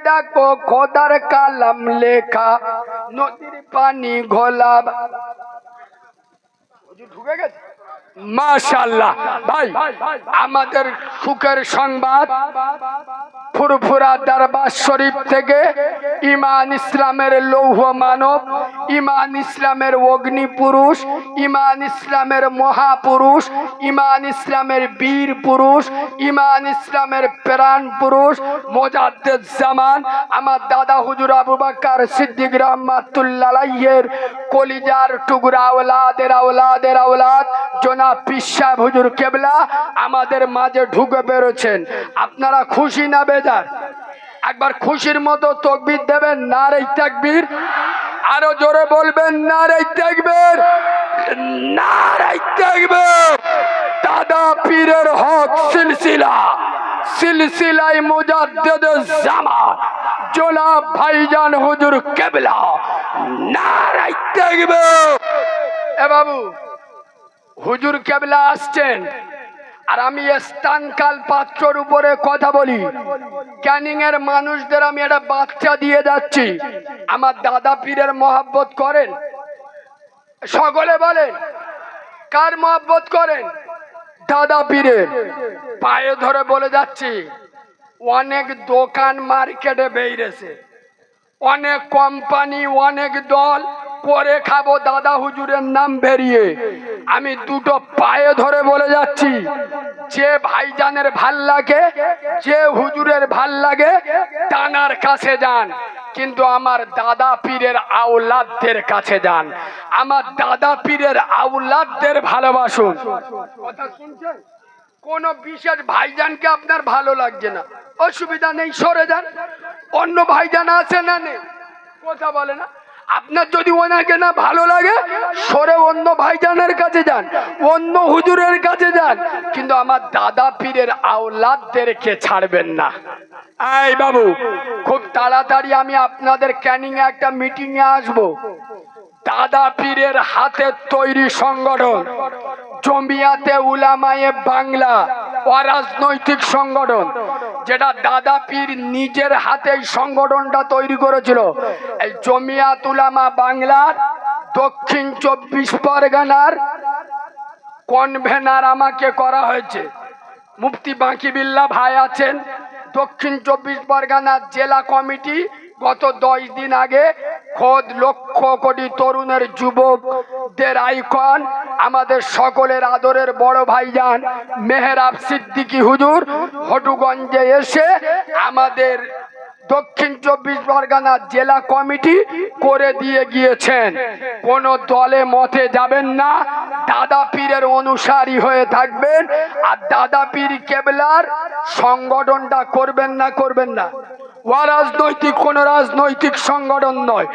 দেখো খোদার কালাম লেখা, নদীর পানি ঘোলা। ঢুকে গেছে মাশাআল্লাহ। ভাই আমাদের সুখের সংবাদ, ফুরফুরা দরবার শরীফ থেকে ইমান ইসলামের লৌহ মানব, ইমান ইসলামের অগ্নি পুরুষ, ইমান ইসলামের মহাপুরুষ, ইমান ইসলামের বীর পুরুষ, ইমান ইসলামের প্রাণ পুরুষ মুজাদ্দিদ জামান আমার দাদা হুজুর আবু বকর সিদ্দিক রহমাতুল্লাহ আলাইহির কলিজার টুকরা আওলাদের আওলাদের আওলাদ জনাব পীর সাহেব হুজুর কেবলা আমাদের মাঝে ঢুকে বেরোচ্ছেন। আপনারা খুশি না বেজার? একবার খুশির মতো তাকবীর দেবেন, নারে তাকবীর। আরো জোরে বলবেন নারে তাকবীর, নারে তাকবীর। দাদা পীরের হক সিলসিলা, সিলসিলায় মুজাদ্দিদ জামান জনাব ভাইজান হুজুর কেবলা, নারে তাকবীর। এ বাবু, হুজুর কেবলা আসছেন আর আমি স্থানকাল পাত্রর উপরে কথা বলি। ক্যানিং এর মানুষদের আমি একটা বাচ্চা দিয়ে যাচ্ছি। আমার দাদা পীরের মহব্বত করেন? সকলে বলেন কার মহব্বত করেন? দাদা পীরের। পায়ে ধরে বলে যাচ্ছি, অনেক দোকান মার্কেটে বেরিয়েছে, অনেক কোম্পানি, অনেক দল করে খাবো দাদা হুজুরের নাম বেরিয়ে। আমি দুটো পায়ে ধরে বলে যাচ্ছি, যে ভাইজানের ভাল লাগে, যে হুজুরের ভাল লাগে টানার কাছে যান, কিন্তু আমার দাদা পীরের আওলাদদের কাছে যান। আমার দাদা পীরের আওলাদদের ভালোবাসুন। কথা শুনছেন? কোন বিশেষ ভাইজানকে আপনার ভালো লাগছে না, অসুবিধা নেই, সরে যান। অন্য ভাইজান আছে না নেই? কথা বলে না। আপনার যদি ওনাকে না ভালো লাগে, সরে অন্য ভাইজানের কাছে যান, অন্য হুজুরের কাছে যান, কিন্তু আমার দাদা পীরের আওলাদদেরকে ছাড়বেন না। এই বাবু, খুব তাড়াতাড়ি আমি আপনাদের ক্যানিং এ একটা মিটিং এ আসবো। দাদা পীরের হাতের তৈরি সংগঠন জমিয়াতে উলামায়ে বাংলা, অরাজনৈতিক সংগঠন, যেটা দাদা পীর নিজের হাতে এই সংগঠনটা তৈরি করেছিল। এই জমিয়াত উলামা বাংলার দক্ষিণ 24 পরগনার কনভেনার আমাকে করা হয়েছে। মুফতি বাকি বিল্লাহ ভাই আছেন। দক্ষিণ 24 পরগনার জেলা কমিটি গত 10 দিন আগে খোদ লক্ষ কোটি তরুণের যুবকদের আইকন আমাদের সকলের আদরের বড় ভাইজান মেহরাব সিদ্দিকী হুজুর হটুগঞ্জে এসে আমাদের দক্ষিণ 24 পরগনা জেলা কমিটি করে দিয়ে গিয়েছেন। কোন দলে মতে যাবেন না, দাদা পীরের অনুসারী হয়ে থাকবেন, আর দাদা পীর কেবলার সংগঠনটা করবেন না, করবেন না। অরাজনৈতিক কোন রাজনৈতিক সংগঠন নয়,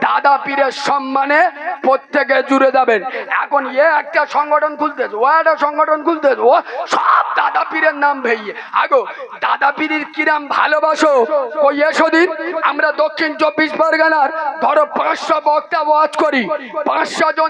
দাদা পীরের সম্মানে প্রত্যেকে জুড়ে যাবেন। এখন একটা সংগঠন খুলতেছে, ও একটা সংগঠন খুলতেছে, ও সব দাদা পীরের নাম ভেইয়ে। আগো দাদা পীরের কিরাম ভালোবাসো ওই এসদিন আমরা দক্ষিণ 24 পরগনার ধরো 500 বক্তা ওয়াজ করি, 500 জন